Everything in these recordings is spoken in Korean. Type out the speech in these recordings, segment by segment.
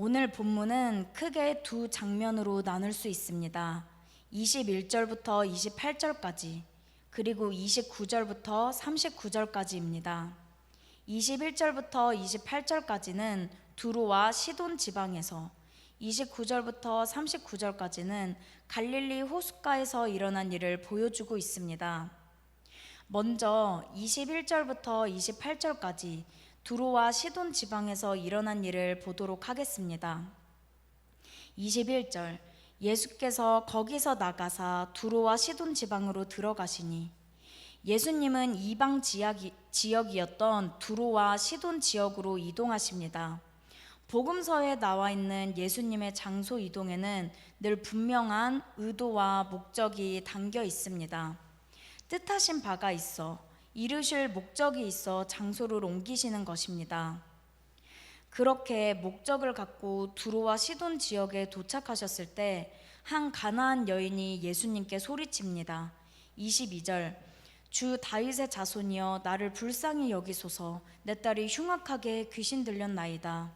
오늘 본문은 크게 두 장면으로 나눌 수 있습니다. 21절부터 28절까지, 그리고 29절부터 39절까지입니다. 21절부터 28절까지는 두로와 시돈 지방에서, 29절부터 39절까지는 갈릴리 호숫가에서 일어난 일을 보여주고 있습니다. 먼저 21절부터 28절까지 두로와 시돈 지방에서 일어난 일을 보도록 하겠습니다. 21절, 예수께서 거기서 나가사 두로와 시돈 지방으로 들어가시니, 예수님은 이방 지역이었던 두로와 시돈 지역으로 이동하십니다. 복음서에 나와 있는 예수님의 장소 이동에는 늘 분명한 의도와 목적이 담겨 있습니다. 뜻하신 바가 있어, 이루실 목적이 있어 장소를 옮기시는 것입니다. 그렇게 목적을 갖고 두로와 시돈 지역에 도착하셨을 때 한 가나안 여인이 예수님께 소리칩니다. 22절, 주 다윗의 자손이여 나를 불쌍히 여기소서, 내 딸이 흉악하게 귀신 들렸나이다.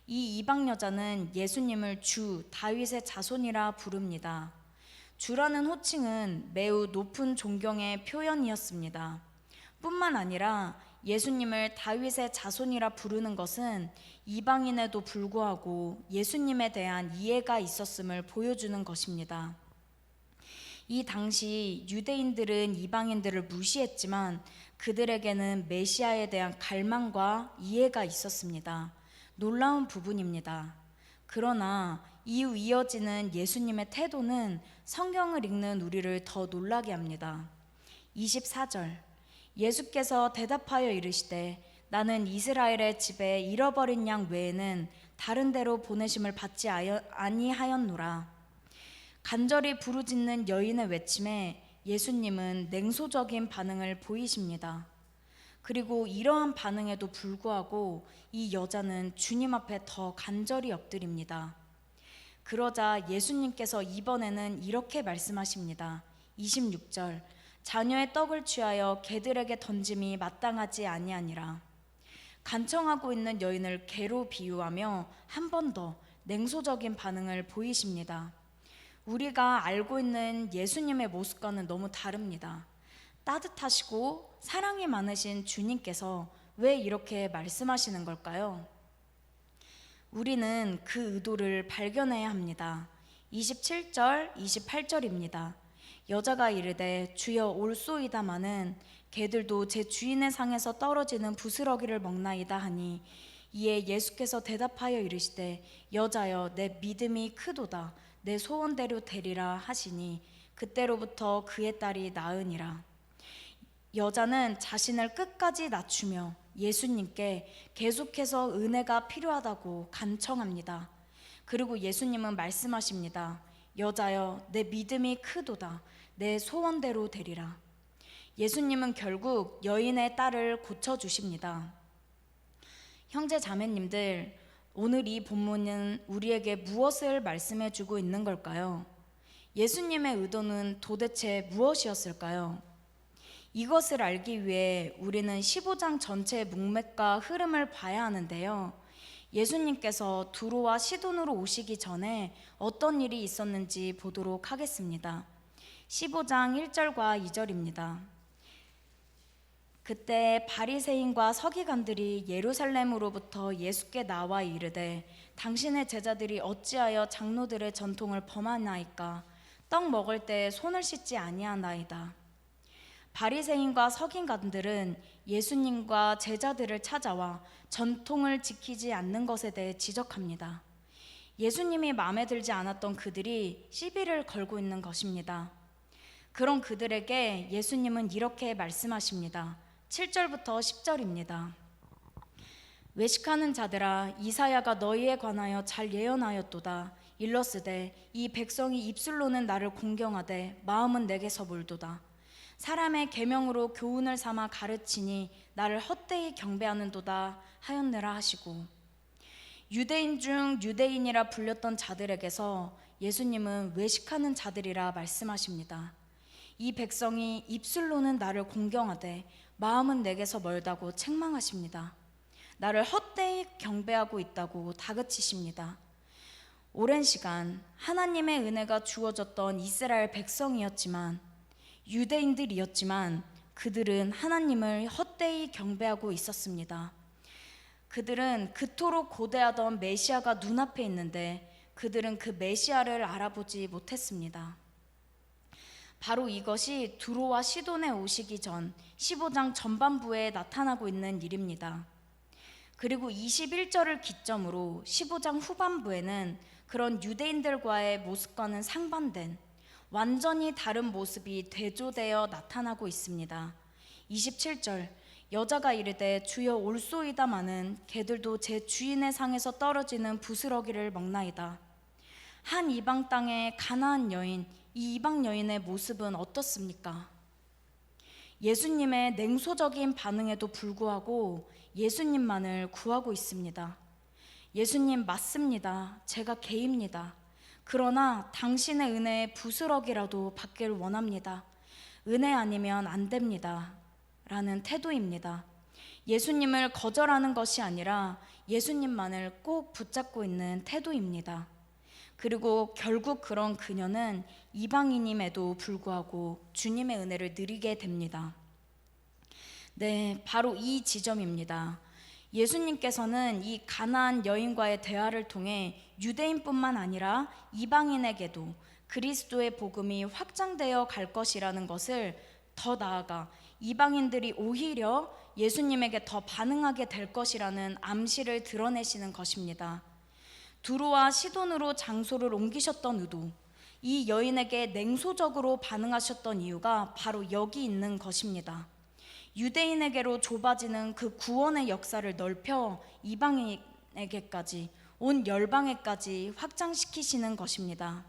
이 이방 여자는 예수님을 주 다윗의 자손이라 부릅니다. 주라는 호칭은 매우 높은 존경의 표현이었습니다. 뿐만 아니라 예수님을 다윗의 자손이라 부르는 것은 이방인에도 불구하고 예수님에 대한 이해가 있었음을 보여주는 것입니다. 이 당시 유대인들은 이방인들을 무시했지만 그들에게는 메시아에 대한 갈망과 이해가 있었습니다. 놀라운 부분입니다. 그러나 이후 이어지는 예수님의 태도는 성경을 읽는 우리를 더 놀라게 합니다. 24절, 예수께서 대답하여 이르시되 나는 이스라엘의 집에 잃어버린 양 외에는 다른 데로 보내심을 받지 아니하였노라. 간절히 부르짖는 여인의 외침에 예수님은 냉소적인 반응을 보이십니다. 그리고 이러한 반응에도 불구하고 이 여자는 주님 앞에 더 간절히 엎드립니다. 그러자 예수님께서 이번에는 이렇게 말씀하십니다. 26절, 자녀의 떡을 취하여 개들에게 던짐이 마땅하지 아니하니라. 간청하고 있는 여인을 개로 비유하며 한 번 더 냉소적인 반응을 보이십니다. 우리가 알고 있는 예수님의 모습과는 너무 다릅니다. 따뜻하시고 사랑이 많으신 주님께서 왜 이렇게 말씀하시는 걸까요? 우리는 그 의도를 발견해야 합니다. 27절, 28절입니다. 여자가 이르되 주여 올소이다마는 개들도 제 주인의 상에서 떨어지는 부스러기를 먹나이다 하니, 이에 예수께서 대답하여 이르시되 여자여 내 믿음이 크도다, 내 소원대로 되리라 하시니 그때로부터 그의 딸이 나으니라. 여자는 자신을 끝까지 낮추며 예수님께 계속해서 은혜가 필요하다고 간청합니다. 그리고 예수님은 말씀하십니다. 여자여 내 믿음이 크도다, 내 소원대로 되리라. 예수님은 결국 여인의 딸을 고쳐주십니다. 형제 자매님들, 오늘 이 본문은 우리에게 무엇을 말씀해주고 있는 걸까요? 예수님의 의도는 도대체 무엇이었을까요? 이것을 알기 위해 우리는 15장 전체의 문맥과 흐름을 봐야 하는데요. 예수님께서 두로와 시돈으로 오시기 전에 어떤 일이 있었는지 보도록 하겠습니다. 15장 1절과 2절입니다. 그때 바리새인과 서기관들이 예루살렘으로부터 예수께 나와 이르되 당신의 제자들이 어찌하여 장로들의 전통을 범하나이까? 떡 먹을 때 손을 씻지 아니하나이다. 바리새인과 서기관들은 예수님과 제자들을 찾아와 전통을 지키지 않는 것에 대해 지적합니다. 예수님이 마음에 들지 않았던 그들이 시비를 걸고 있는 것입니다. 그런 그들에게 예수님은 이렇게 말씀하십니다. 7절부터 10절입니다. 외식하는 자들아, 이사야가 너희에 관하여 잘 예언하였도다. 일러스되 이 백성이 입술로는 나를 공경하되 마음은 내게서 멀도다. 사람의 계명으로 교훈을 삼아 가르치니 나를 헛되이 경배하는도다 하였느라 하시고, 유대인 중 유대인이라 불렸던 자들에게서 예수님은 외식하는 자들이라 말씀하십니다. 이 백성이 입술로는 나를 공경하되 마음은 내게서 멀다고 책망하십니다. 나를 헛되이 경배하고 있다고 다그치십니다. 오랜 시간 하나님의 은혜가 주어졌던 이스라엘 백성이었지만, 유대인들이었지만 그들은 하나님을 헛되이 경배하고 있었습니다. 그들은 그토록 고대하던 메시아가 눈앞에 있는데 그들은 그 메시아를 알아보지 못했습니다. 바로 이것이 두로와 시돈에 오시기 전 15장 전반부에 나타나고 있는 일입니다. 그리고 21절을 기점으로 15장 후반부에는 그런 유대인들과의 모습과는 상반된 완전히 다른 모습이 대조되어 나타나고 있습니다. 27절, 여자가 이르되 주여 올소이다마는 개들도 제 주인의 상에서 떨어지는 부스러기를 먹나이다. 한 이방 땅의 가나안 여인, 이 이방 여인의 모습은 어떻습니까? 예수님의 냉소적인 반응에도 불구하고 예수님만을 구하고 있습니다. 예수님, 맞습니다. 제가 개입니다. 그러나 당신의 은혜의 부스러기라도 받길 원합니다. 은혜 아니면 안 됩니다. 라는 태도입니다. 예수님을 거절하는 것이 아니라 예수님만을 꼭 붙잡고 있는 태도입니다. 그리고 결국 그런 그녀는 이방인임에도 불구하고 주님의 은혜를 누리게 됩니다. 네, 바로 이 지점입니다. 예수님께서는 이 가나안 여인과의 대화를 통해 유대인뿐만 아니라 이방인에게도 그리스도의 복음이 확장되어 갈 것이라는 것을, 더 나아가 이방인들이 오히려 예수님에게 더 반응하게 될 것이라는 암시를 드러내시는 것입니다. 두로와 시돈으로 장소를 옮기셨던 의도, 이 여인에게 냉소적으로 반응하셨던 이유가 바로 여기 있는 것입니다. 유대인에게로 좁아지는 그 구원의 역사를 넓혀 이방인에게까지, 온 열방에까지 확장시키시는 것입니다.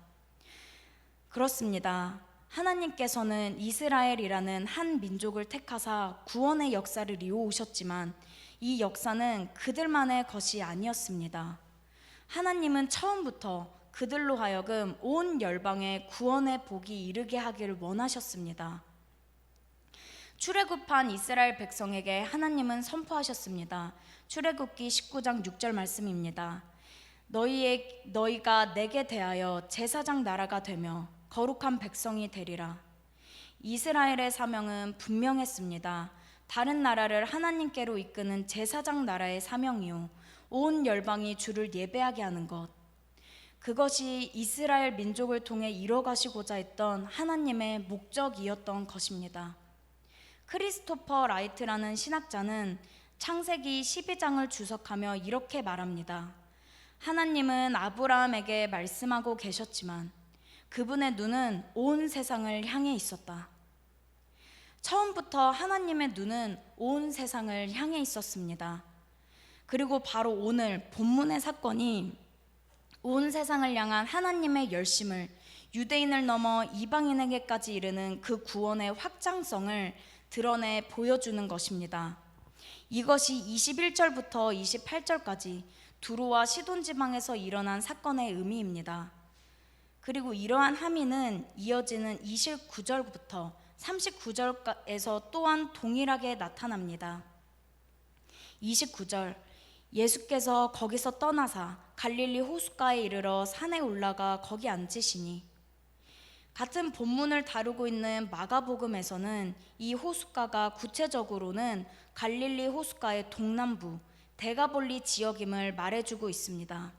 그렇습니다. 하나님께서는 이스라엘이라는 한 민족을 택하사 구원의 역사를 이어오셨지만 이 역사는 그들만의 것이 아니었습니다. 하나님은 처음부터 그들로 하여금 온 열방에 구원의 복이 이르게 하기를 원하셨습니다. 출애굽한 이스라엘 백성에게 하나님은 선포하셨습니다. 출애굽기 19장 6절 말씀입니다. 너희가 내게 대하여 제사장 나라가 되며 거룩한 백성이 되리라. 이스라엘의 사명은 분명했습니다. 다른 나라를 하나님께로 이끄는 제사장 나라의 사명이요, 온 열방이 주를 예배하게 하는 것, 그것이 이스라엘 민족을 통해 이뤄가시고자 했던 하나님의 목적이었던 것입니다. 크리스토퍼 라이트라는 신학자는 창세기 12장을 주석하며 이렇게 말합니다. 하나님은 아브라함에게 말씀하고 계셨지만 그분의 눈은 온 세상을 향해 있었다. 처음부터 하나님의 눈은 온 세상을 향해 있었습니다. 그리고 바로 오늘 본문의 사건이 온 세상을 향한 하나님의 열심을, 유대인을 넘어 이방인에게까지 이르는 그 구원의 확장성을 드러내 보여주는 것입니다. 이것이 21절부터 28절까지 두로와 시돈 지방에서 일어난 사건의 의미입니다. 그리고 이러한 함의는 이어지는 29절부터 39절에서 또한 동일하게 나타납니다. 29절, 예수께서 거기서 떠나사 갈릴리 호숫가에 이르러 산에 올라가 거기 앉으시니, 같은 본문을 다루고 있는 마가복음에서는 이 호숫가가 구체적으로는 갈릴리 호숫가의 동남부 데가볼리 지역임을 말해주고 있습니다.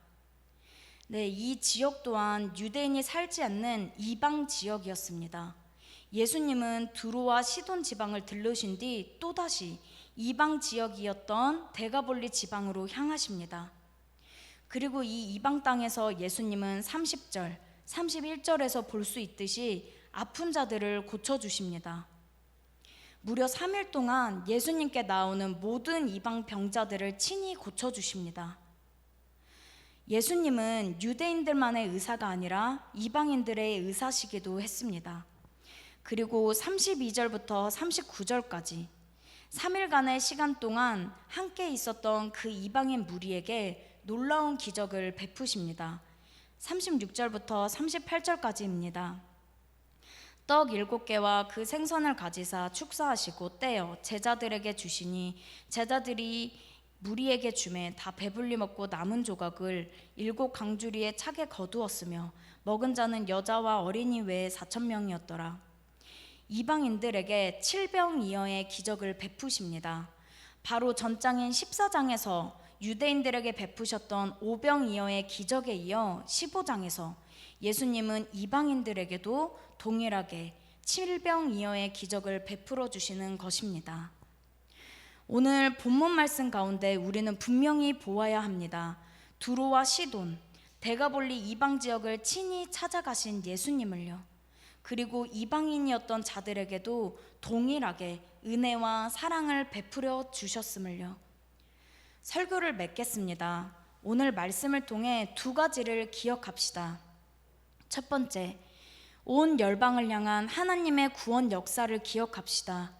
네, 이 지역 또한 유대인이 살지 않는 이방 지역이었습니다. 예수님은 두로와 시돈 지방을 들르신 뒤 또다시 이방 지역이었던 데가볼리 지방으로 향하십니다. 그리고 이 이방 땅에서 예수님은 30절, 31절에서 볼 수 있듯이 아픈 자들을 고쳐주십니다. 무려 3일 동안 예수님께 나오는 모든 이방 병자들을 친히 고쳐주십니다. 예수님은 유대인들만의 의사가 아니라 이방인들의 의사시기도 했습니다. 그리고 32절부터 39절까지 3일간의 시간 동안 함께 있었던 그 이방인 무리에게 놀라운 기적을 베푸십니다. 36절부터 38절까지입니다. 떡 7개와 그 생선을 가지사 축사하시고 떼어 제자들에게 주시니 제자들이 무리에게 주매 다 배불리 먹고 남은 조각을 7강주리에 차게 거두었으며 먹은 자는 여자와 어린이 외에 4,000명이었더라. 이방인들에게 7병이어의 기적을 베푸십니다. 바로 전장인 14장에서 유대인들에게 베푸셨던 5병이어의 기적에 이어 15장에서 예수님은 이방인들에게도 동일하게 7병이어의 기적을 베풀어 주시는 것입니다. 오늘 본문 말씀 가운데 우리는 분명히 보아야 합니다. 두로와 시돈, 데가볼리 이방 지역을 친히 찾아가신 예수님을요. 그리고 이방인이었던 자들에게도 동일하게 은혜와 사랑을 베풀어 주셨음을요. 설교를 맺겠습니다. 오늘 말씀을 통해 두 가지를 기억합시다. 첫 번째, 온 열방을 향한 하나님의 구원 역사를 기억합시다.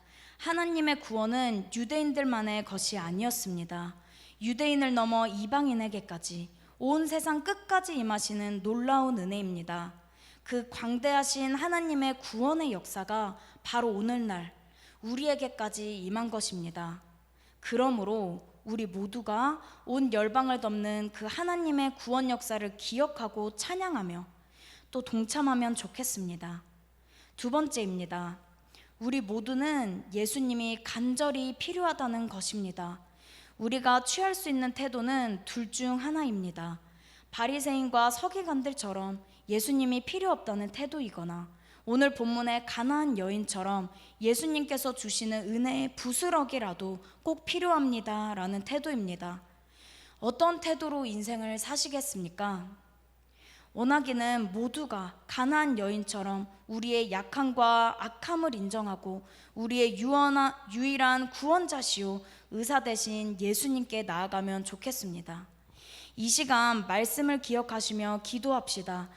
하나님의 구원은 유대인들만의 것이 아니었습니다. 유대인을 넘어 이방인에게까지 온 세상 끝까지 임하시는 놀라운 은혜입니다. 그 광대하신 하나님의 구원의 역사가 바로 오늘날 우리에게까지 임한 것입니다. 그러므로 우리 모두가 온 열방을 덮는 그 하나님의 구원 역사를 기억하고 찬양하며 또 동참하면 좋겠습니다. 두 번째입니다. 우리 모두는 예수님이 간절히 필요하다는 것입니다. 우리가 취할 수 있는 태도는 둘 중 하나입니다. 바리새인과 서기관들처럼 예수님이 필요 없다는 태도이거나 오늘 본문의 가나안 여인처럼 예수님께서 주시는 은혜의 부스러기라도 꼭 필요합니다 라는 태도입니다. 어떤 태도로 인생을 사시겠습니까? 원하기는 모두가 가나안 여인처럼 우리의 약함과 악함을 인정하고 우리의 유일한 구원자시오 의사 되신 예수님께 나아가면 좋겠습니다. 이 시간 말씀을 기억하시며 기도합시다.